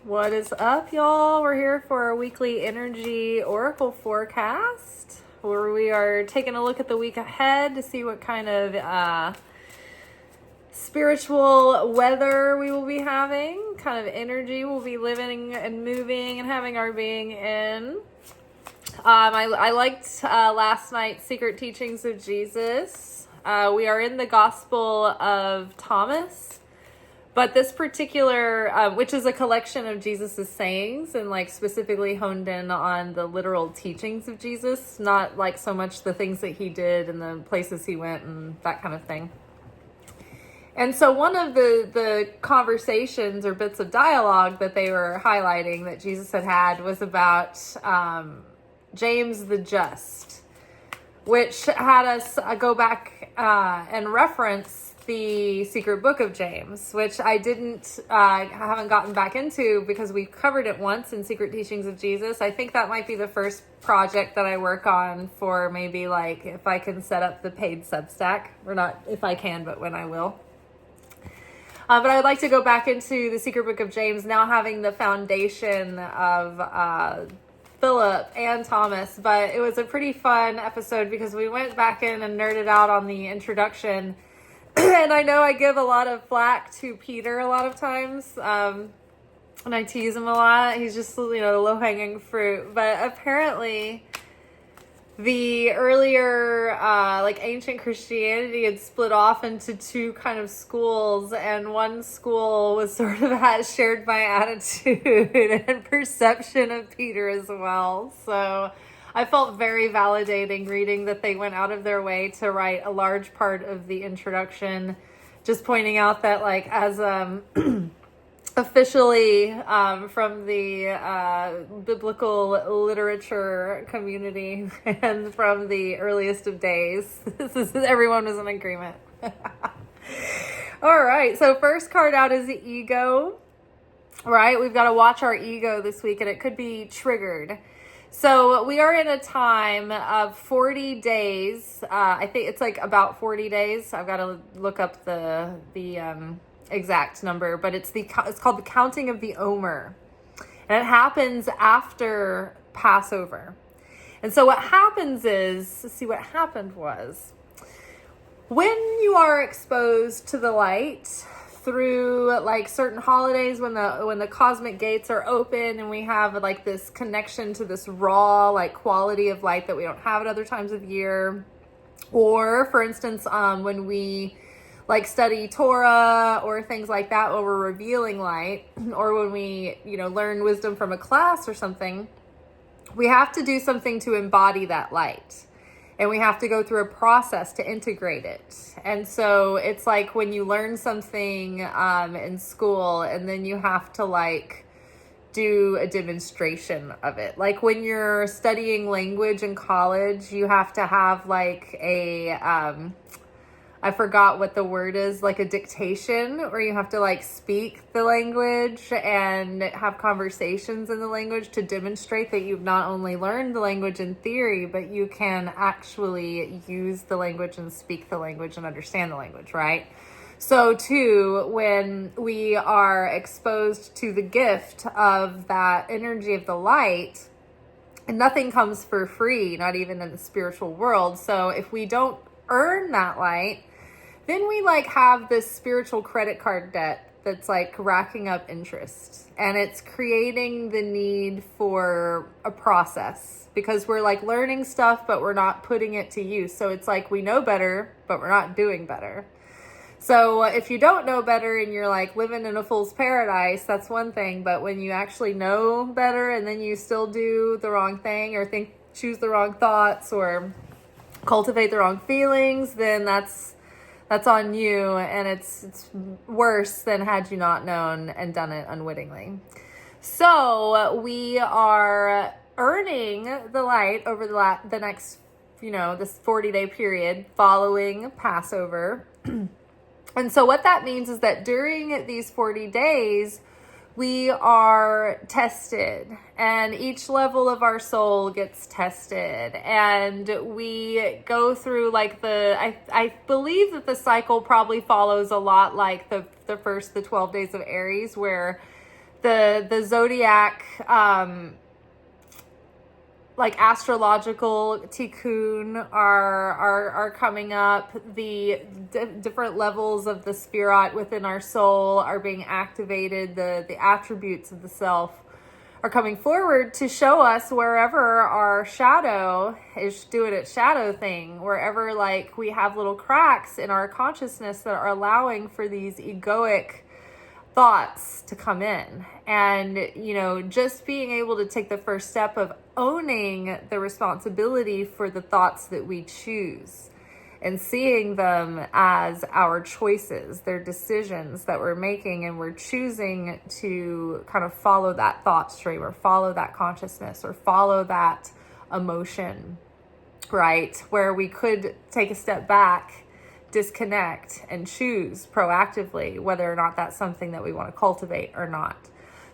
What is up, y'all? We're here for our weekly energy oracle forecast, where we are taking a look at the week ahead to see what kind of spiritual weather we will be having, kind of energy we'll be living and moving and having our being in. I liked last night's Secret Teachings of Jesus. We are in the Gospel of Thomas. But this particular, which is a collection of Jesus's sayings and like specifically honed in on the literal teachings of Jesus, not like so much the things that he did and the places he went and that kind of thing. And so one of the conversations or bits of dialogue that they were highlighting that Jesus had was about James the Just, which had us go back and reference the secret book of James, which I haven't gotten back into because we covered it once in Secret Teachings of Jesus. I think that might be the first project that I work on for maybe like if I can set up the paid Substack, or not if I can, but when I will. But I'd like to go back into the secret book of James now, having the foundation of Philip and Thomas. But it was a pretty fun episode because we went back in and nerded out on the introduction. And I know I give a lot of flack to Peter a lot of times, and I tease him a lot. He's just, the low-hanging fruit. But apparently, the earlier, ancient Christianity had split off into two kind of schools, and one school was sort of shared my attitude and perception of Peter as well. So I felt very validating reading that they went out of their way to write a large part of the introduction, just pointing out that as officially from the biblical literature community and from the earliest of days, everyone was in agreement. All right, so first card out is the ego, right? We've got to watch our ego this week, and it could be triggered. So we are in a time of 40 days. I think it's about 40 days. I've got to look up the exact number, but it's called the counting of the Omer, and it happens after Passover. And so what happens is, let's see, what happened was when you are exposed to the light through certain holidays, when the cosmic gates are open and we have this connection to this raw quality of light that we don't have at other times of year, or for instance when we study Torah or things like that, where we're revealing light, or when we learn wisdom from a class or something, we have to do something to embody that light. And we have to go through a process to integrate it. And so it's like when you learn something in school and then you have to do a demonstration of it. Like when you're studying language in college, you have to have I forgot what the word is, a dictation, where you have to speak the language and have conversations in the language to demonstrate that you've not only learned the language in theory, but you can actually use the language and speak the language and understand the language, right? So too, when we are exposed to the gift of that energy of the light, and nothing comes for free, not even in the spiritual world. So if we don't earn that light, then we have this spiritual credit card debt that's racking up interest, and it's creating the need for a process because we're learning stuff, but we're not putting it to use. So it's we know better, but we're not doing better. So if you don't know better and you're living in a fool's paradise, that's one thing. But when you actually know better and then you still do the wrong thing or choose the wrong thoughts or cultivate the wrong feelings, then that's on you, and it's worse than had you not known and done it unwittingly. So we are earning the light over the next, this 40-day period following Passover. And so what that means is that during these 40 days, we are tested, and each level of our soul gets tested, and we go through I believe that the cycle probably follows a lot like the 12 days of Aries, where the zodiac, like astrological tikkun are coming up. The different levels of the spirit within our soul are being activated. The attributes of the self are coming forward to show us wherever our shadow is doing its shadow thing, wherever like we have little cracks in our consciousness that are allowing for these egoic thoughts to come in. And, you know, just being able to take the first step of owning the responsibility for the thoughts that we choose and seeing them as our choices, their decisions that we're making, and we're choosing to kind of follow that thought stream or follow that consciousness or follow that emotion, right? Where we could take a step back, disconnect, and choose proactively whether or not that's something that we want to cultivate or not.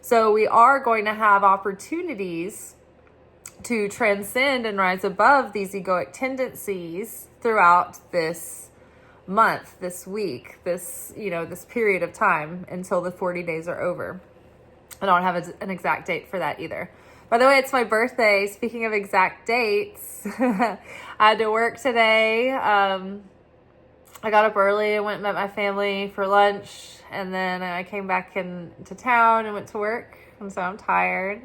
So we are going to have opportunities to transcend and rise above these egoic tendencies throughout this month, this week, this, you know, this period of time until the 40 days are over. I don't have an exact date for that either. By the way, it's my birthday. Speaking of exact dates, I had to work today. I got up early and went and met my family for lunch, and then I came back into town and went to work, and so I'm tired.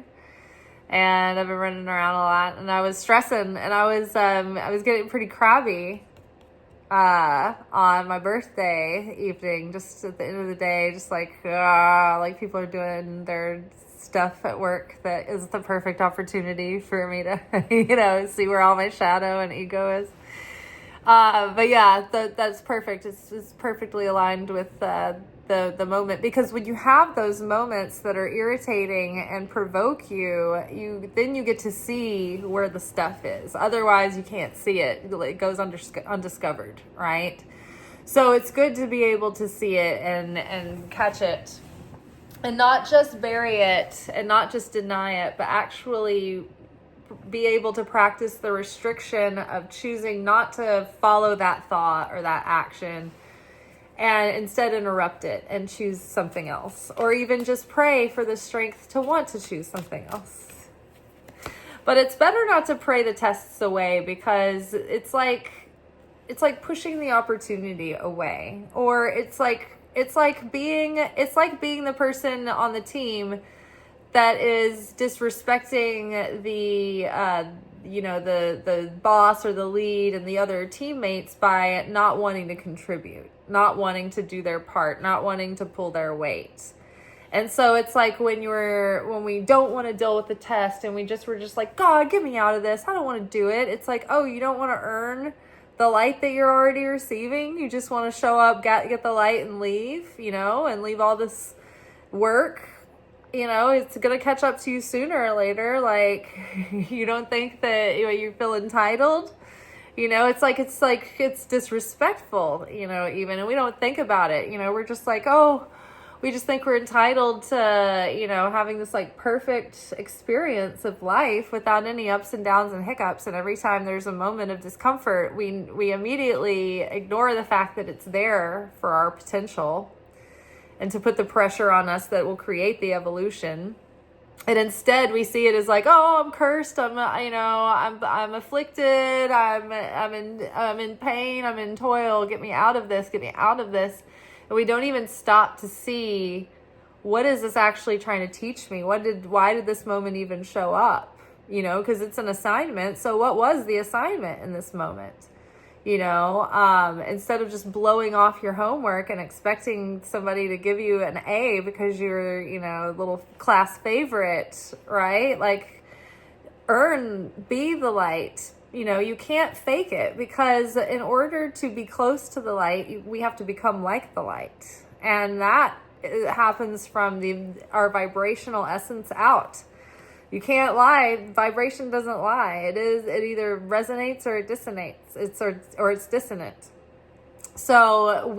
And I've been running around a lot, and I was stressing, and I was getting pretty crabby on my birthday evening, just at the end of the day, just like people are doing their stuff at work that is the perfect opportunity for me to, you know, see where all my shadow and ego is. But yeah, that's perfect. It's perfectly aligned with the moment, because when you have those moments that are irritating and provoke you then you get to see where the stuff is. Otherwise, you can't see it. It goes undiscovered, right? So it's good to be able to see it and catch it, and not just bury it and not just deny it, but actually be able to practice the restriction of choosing not to follow that thought or that action, and instead interrupt it and choose something else, or even just pray for the strength to want to choose something else. But it's better not to pray the tests away, because it's like pushing the opportunity away, or it's like being the person on the team that is disrespecting the the boss or the lead and the other teammates by not wanting to contribute, not wanting to do their part, not wanting to pull their weight. And so it's like when we don't want to deal with the test and we're just like, God, get me out of this, I don't want to do it. It's like, oh, you don't want to earn the light that you're already receiving. You just want to show up, get the light, and leave, and leave all this work. It's going to catch up to you sooner or later. Like, you don't think that you feel entitled? It's disrespectful, even, and we don't think about it. We're just like, oh, we just think we're entitled to, having this like perfect experience of life without any ups and downs and hiccups. And every time there's a moment of discomfort, we immediately ignore the fact that it's there for our potential, and to put the pressure on us that will create the evolution. And instead we see it as like, oh, I'm cursed. I'm afflicted. I'm in pain. I'm in toil. Get me out of this. Get me out of this. And we don't even stop to see, what is this actually trying to teach me? Why did this moment even show up? Because it's an assignment. So what was the assignment in this moment? Instead of just blowing off your homework and expecting somebody to give you an A because you're, a little class favorite, right? Like, be the light. You can't fake it, because in order to be close to the light, we have to become like the light. And that happens from our vibrational essence out. You can't lie. Vibration doesn't lie. It either resonates or it dissonates. It's dissonant. So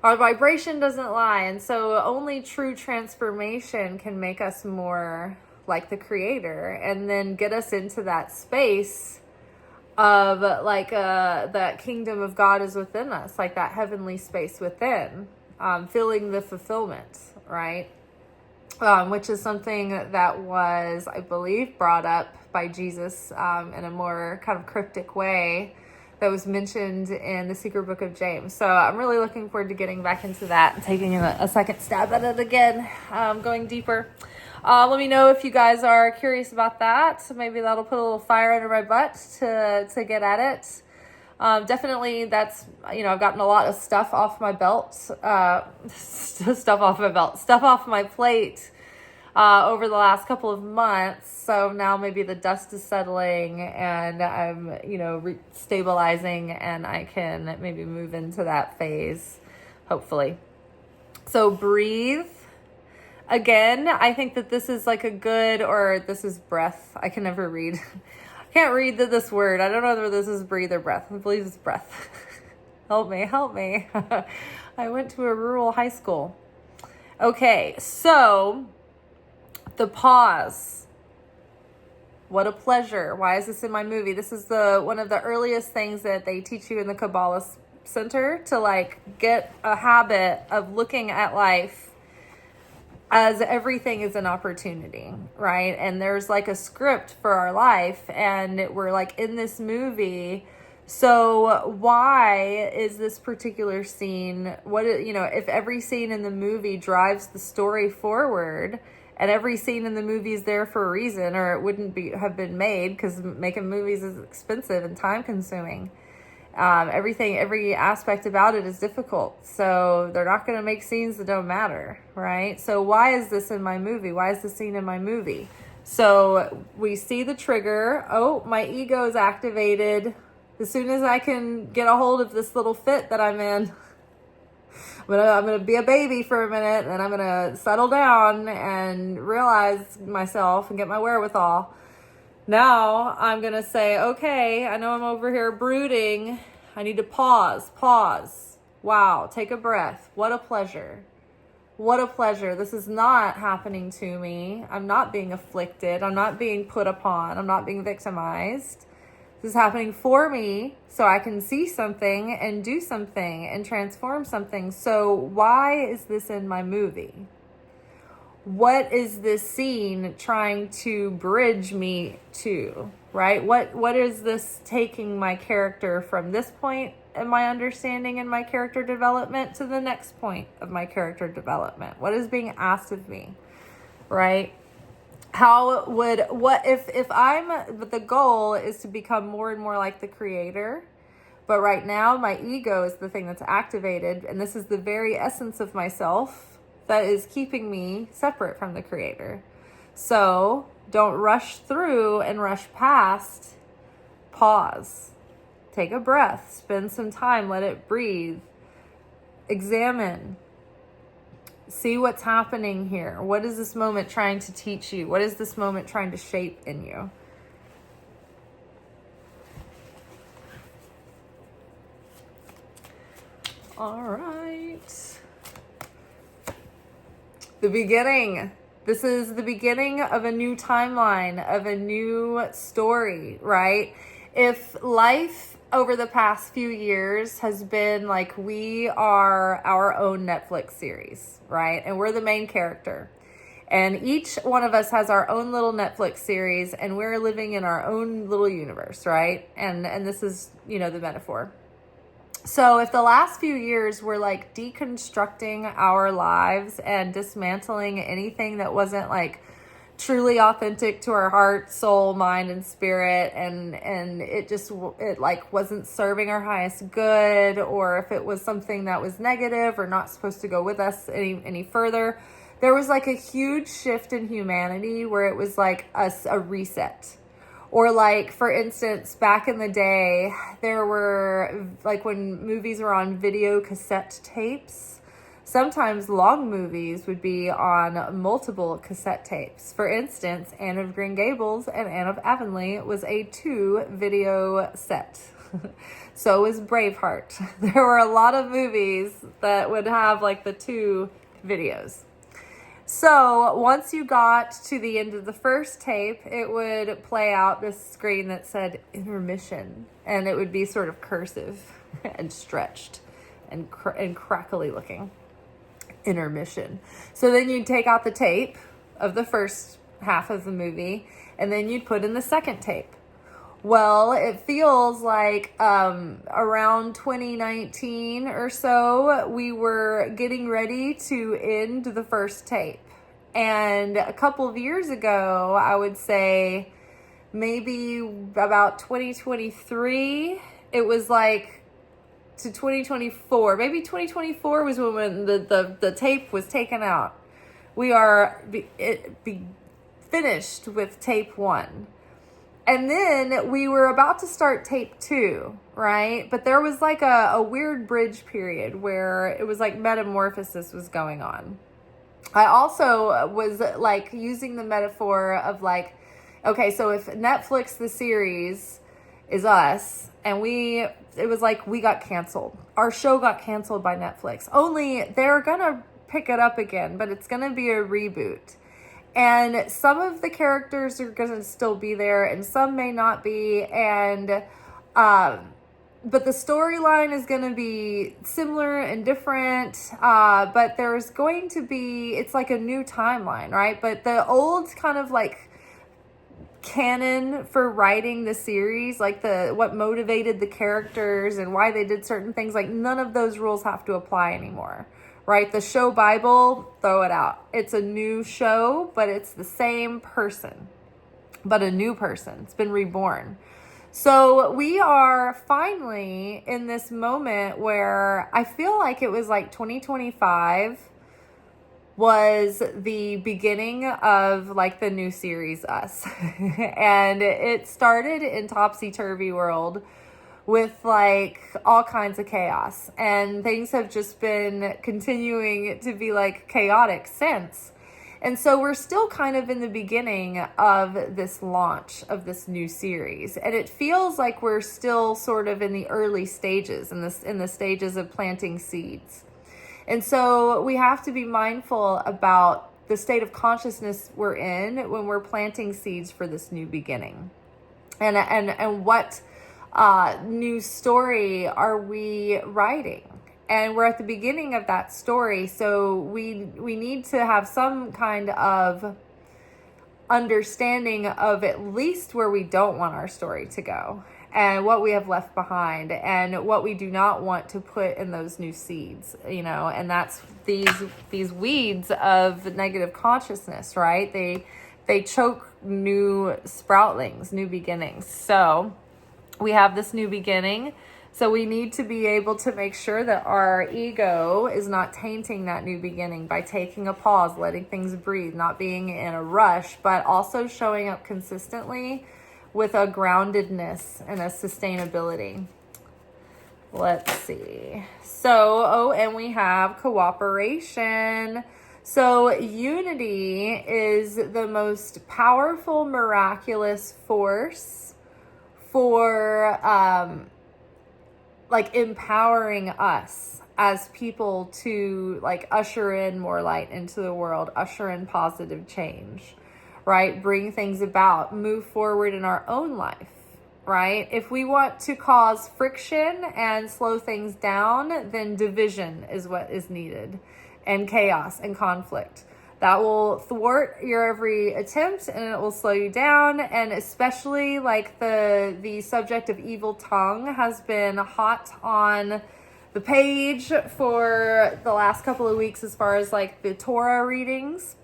our vibration doesn't lie. And so only true transformation can make us more like the Creator, and then get us into that space of that kingdom of God is within us, like that heavenly space within, feeling the fulfillment, right? which is something that was, I believe, brought up by Jesus in a more kind of cryptic way that was mentioned in the secret book of James. So I'm really looking forward to getting back into that and taking a second stab at it again, going deeper. Let me know if you guys are curious about that. So maybe that'll put a little fire under my butt to get at it. Definitely that's, I've gotten a lot of stuff off my belt, stuff off my plate, over the last couple of months. So now maybe the dust is settling and I'm, stabilizing, and I can maybe move into that phase, hopefully. So breathe. Again, I think that this is like this is breath. I can never read. I can't read this word. I don't know whether this is breathe or breath. I believe it's breath. Help me. I went to a rural high school. Okay, so the pause. What a pleasure. Why is this in my movie? This is one of the earliest things that they teach you in the Kabbalah Center, to get a habit of looking at life as everything is an opportunity, right? And there's a script for our life, and we're in this movie. So why is this particular scene, if every scene in the movie drives the story forward, and every scene in the movie is there for a reason, or it wouldn't have been made, because making movies is expensive and time consuming. Every aspect about it is difficult. So they're not going to make scenes that don't matter, right? So why is this in my movie? Why is the scene in my movie? So we see the trigger. Oh, my ego is activated. As soon as I can get a hold of this little fit that I'm in, I'm gonna be a baby for a minute, and I'm gonna settle down and realize myself and get my wherewithal. Now I'm going to say, okay, I know I'm over here brooding. I need to pause. Wow, take a breath. What a pleasure. This is not happening to me. I'm not being afflicted. I'm not being put upon. I'm not being victimized. This is happening for me so I can see something and do something and transform something. So why is this in my movie? What is this scene trying to bridge me to, right? What is this taking my character from this point in my understanding and my character development to the next point of my character development? What is being asked of me, right? But the goal is to become more and more like the creator. But right now my ego is the thing that's activated, and this is the very essence of myself that is keeping me separate from the creator. So don't rush through and rush past. Pause. Take a breath. Spend some time. Let it breathe. Examine. See what's happening here. What is this moment trying to teach you? What is this moment trying to shape in you? All right. The beginning. This is the beginning of a new timeline, of a new story, right? If life over the past few years has been we are our own Netflix series, right? And we're the main character. And each one of us has our own little Netflix series, and we're living in our own little universe, right? And this is, the metaphor. So if the last few years were deconstructing our lives and dismantling anything that wasn't truly authentic to our heart, soul, mind, and spirit, and it wasn't serving our highest good, or if it was something that was negative or not supposed to go with us any further, there was a huge shift in humanity where it was a reset. Or for instance, back in the day, there were, when movies were on video cassette tapes, sometimes long movies would be on multiple cassette tapes. For instance, Anne of Green Gables and Anne of Avonlea was a 2-video set. So was Braveheart. There were a lot of movies that would have the 2 videos. So once you got to the end of the first tape, it would play out this screen that said intermission, and it would be sort of cursive and stretched and crackly looking. intermission. So then you'd take out the tape of the first half of the movie, and then you'd put in the second tape. Well, it feels like around 2019 or so, we were getting ready to end the first tape. And a couple of years ago, I would say maybe about 2023, it was like to 2024. Maybe 2024 was when the tape was taken out. We are finished with tape 1. And then we were about to start tape 2, right? But there was like a weird bridge period where it was like metamorphosis was going on. I also was like using the metaphor of like, okay, so if Netflix, the series, is us, and it was like we got canceled. Our show got canceled by Netflix. Only they're going to pick it up again, but it's going to be a reboot. And some of the characters are going to still be there, and some may not be. And, but the storyline is going to be similar and different. But there's going to be, it's like a new timeline, right? But the old kind of like canon for writing the series, like what motivated the characters and why they did certain things, like none of those rules have to apply anymore. Right? The show Bible, throw it out. It's a new show, but it's the same person, but a new person. It's been reborn. So we are finally in this moment where I feel like it was like 2025 was the beginning of like the new series Us. And it started in Topsy-Turvy World with like all kinds of chaos, and things have just been continuing to be like chaotic since. And so we're still kind of in the beginning of this launch of this new series, and it feels like we're still sort of in the early stages, in the stages of planting seeds. And so we have to be mindful about the state of consciousness we're in when we're planting seeds for this new beginning, and what new story are we writing? And we're at the beginning of that story, so we need to have some kind of understanding of at least where we don't want our story to go, and what we have left behind, and what we do not want to put in those new seeds, and that's these weeds of negative consciousness, right? They choke new sproutlings, new beginnings. So we have this new beginning, so we need to be able to make sure that our ego is not tainting that new beginning by taking a pause, letting things breathe, not being in a rush, but also showing up consistently with a groundedness and a sustainability. Let's see. So, and we have cooperation. So unity is the most powerful, miraculous force for like empowering us as people to like usher in more light into the world, usher in positive change, right? Bring things about, move forward in our own life, right? If we want to cause friction and slow things down, then division is what is needed, and chaos and conflict. That will thwart your every attempt, and it will slow you down. And especially like the subject of evil tongue has been hot on the page for the last couple of weeks as far as like the Torah readings.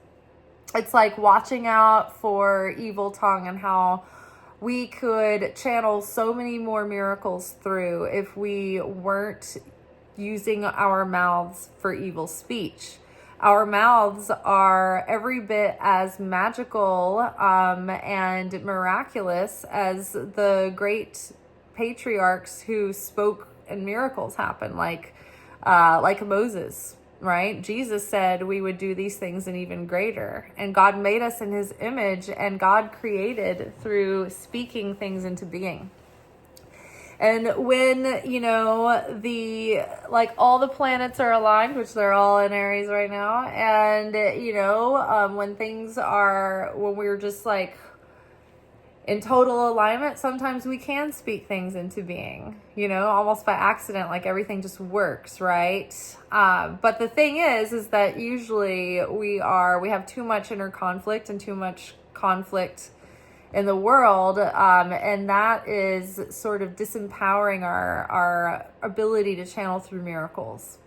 It's like watching out for evil tongue and how we could channel so many more miracles through if we weren't using our mouths for evil speech. Our mouths are every bit as magical and miraculous as the great patriarchs who spoke and miracles happen, like Moses, right? Jesus said we would do these things and even greater. And God made us in his image, and God created through speaking things into being. And when, all the planets are aligned, which they're all in Aries right now, and, when we're just like in total alignment, sometimes we can speak things into being, almost by accident, like everything just works, right? But the thing is that usually we have too much inner conflict and too much conflict in the world, and that is sort of disempowering our ability to channel through miracles.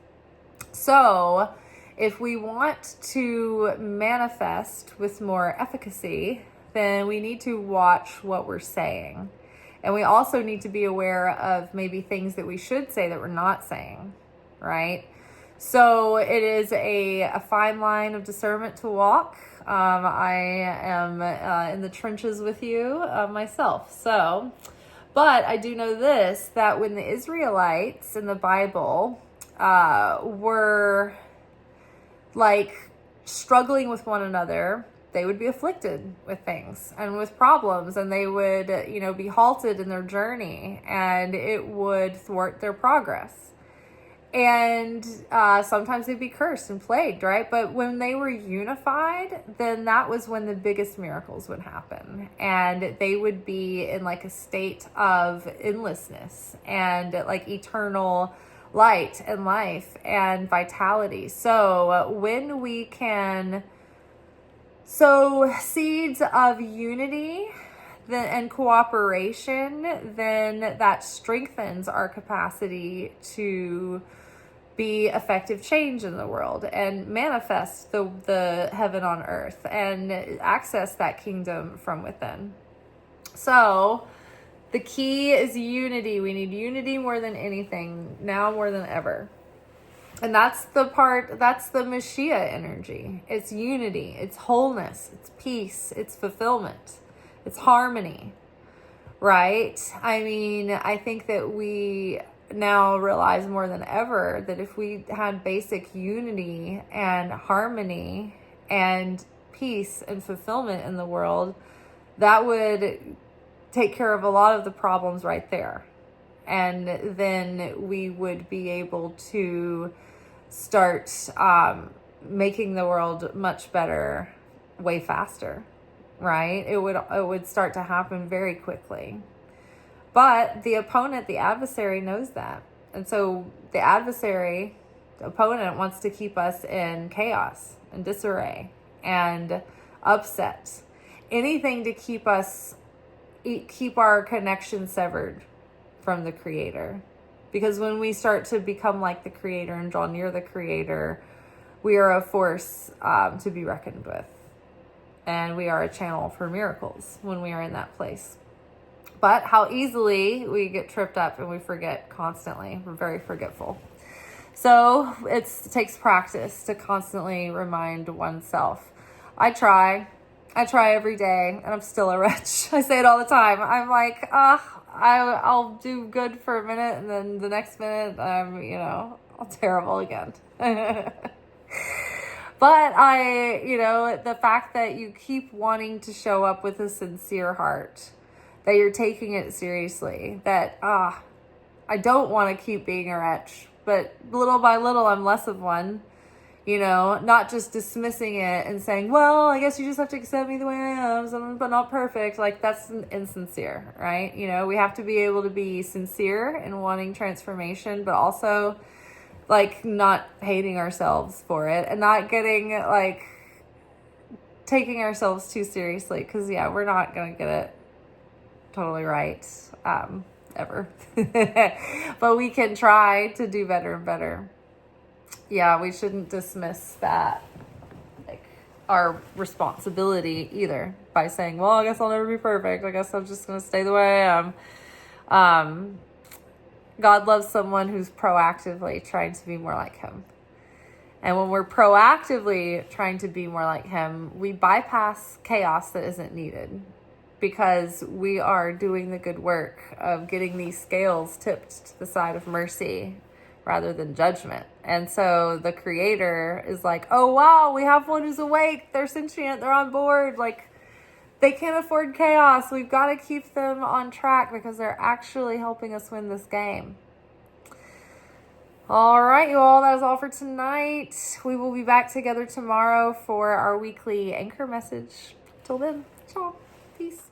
So if we want to manifest with more efficacy, then we need to watch what we're saying. And we also need to be aware of maybe things that we should say that we're not saying, right? So it is a fine line of discernment to walk. I am in the trenches with you myself. But I do know this, that when the Israelites in the Bible were like struggling with one another, they would be afflicted with things and with problems, and they would, be halted in their journey, and it would thwart their progress. And sometimes they'd be cursed and plagued, right? But when they were unified, then that was when the biggest miracles would happen. And they would be in like a state of endlessness and like eternal light and life and vitality. So when we can sow seeds of unity and cooperation, then that strengthens our capacity to be effective change in the world and manifest the heaven on earth and access that kingdom from within. So the key is unity. We need unity more than anything, now more than ever. And that's the Mashiach energy. It's unity, it's wholeness, it's peace, it's fulfillment, it's harmony, right? I mean, I think that we now realize more than ever that if we had basic unity and harmony and peace and fulfillment in the world, that would take care of a lot of the problems right there. And then we would be able to start making the world much better way faster, right? It would start to happen very quickly. But the opponent, the adversary, knows that. And so the opponent wants to keep us in chaos and disarray and upset. Anything to keep our connection severed from the Creator. Because when we start to become like the Creator and draw near the Creator, we are a force to be reckoned with. And we are a channel for miracles when we are in that place. But how easily we get tripped up and we forget constantly. We're very forgetful. So it takes practice to constantly remind oneself. I try every day, and I'm still a wretch. I say it all the time. I'm like, I'll do good for a minute, and then the next minute, I'm terrible again. But the fact that you keep wanting to show up with a sincere heart, that you're taking it seriously, that, I don't want to keep being a wretch, but little by little, I'm less of one. Not just dismissing it and saying, well, I guess you just have to accept me the way I am, but not perfect. Like, that's insincere, right? We have to be able to be sincere in wanting transformation, but also, like, not hating ourselves for it and not getting, like, taking ourselves too seriously. Because, we're not going to get it totally right, ever. But we can try to do better and better. Yeah, we shouldn't dismiss that, like, our responsibility either by saying, well, I guess I'll never be perfect. I guess I'm just going to stay the way I am. God loves someone who's proactively trying to be more like Him. And when we're proactively trying to be more like Him, we bypass chaos that isn't needed because we are doing the good work of getting these scales tipped to the side of mercy rather than judgment. And so the Creator is like, oh, wow, we have one who's awake. They're sentient. They're on board. Like, they can't afford chaos. We've got to keep them on track because they're actually helping us win this game. All right, you all, that is all for tonight. We will be back together tomorrow for our weekly anchor message. Till then, ciao. Peace.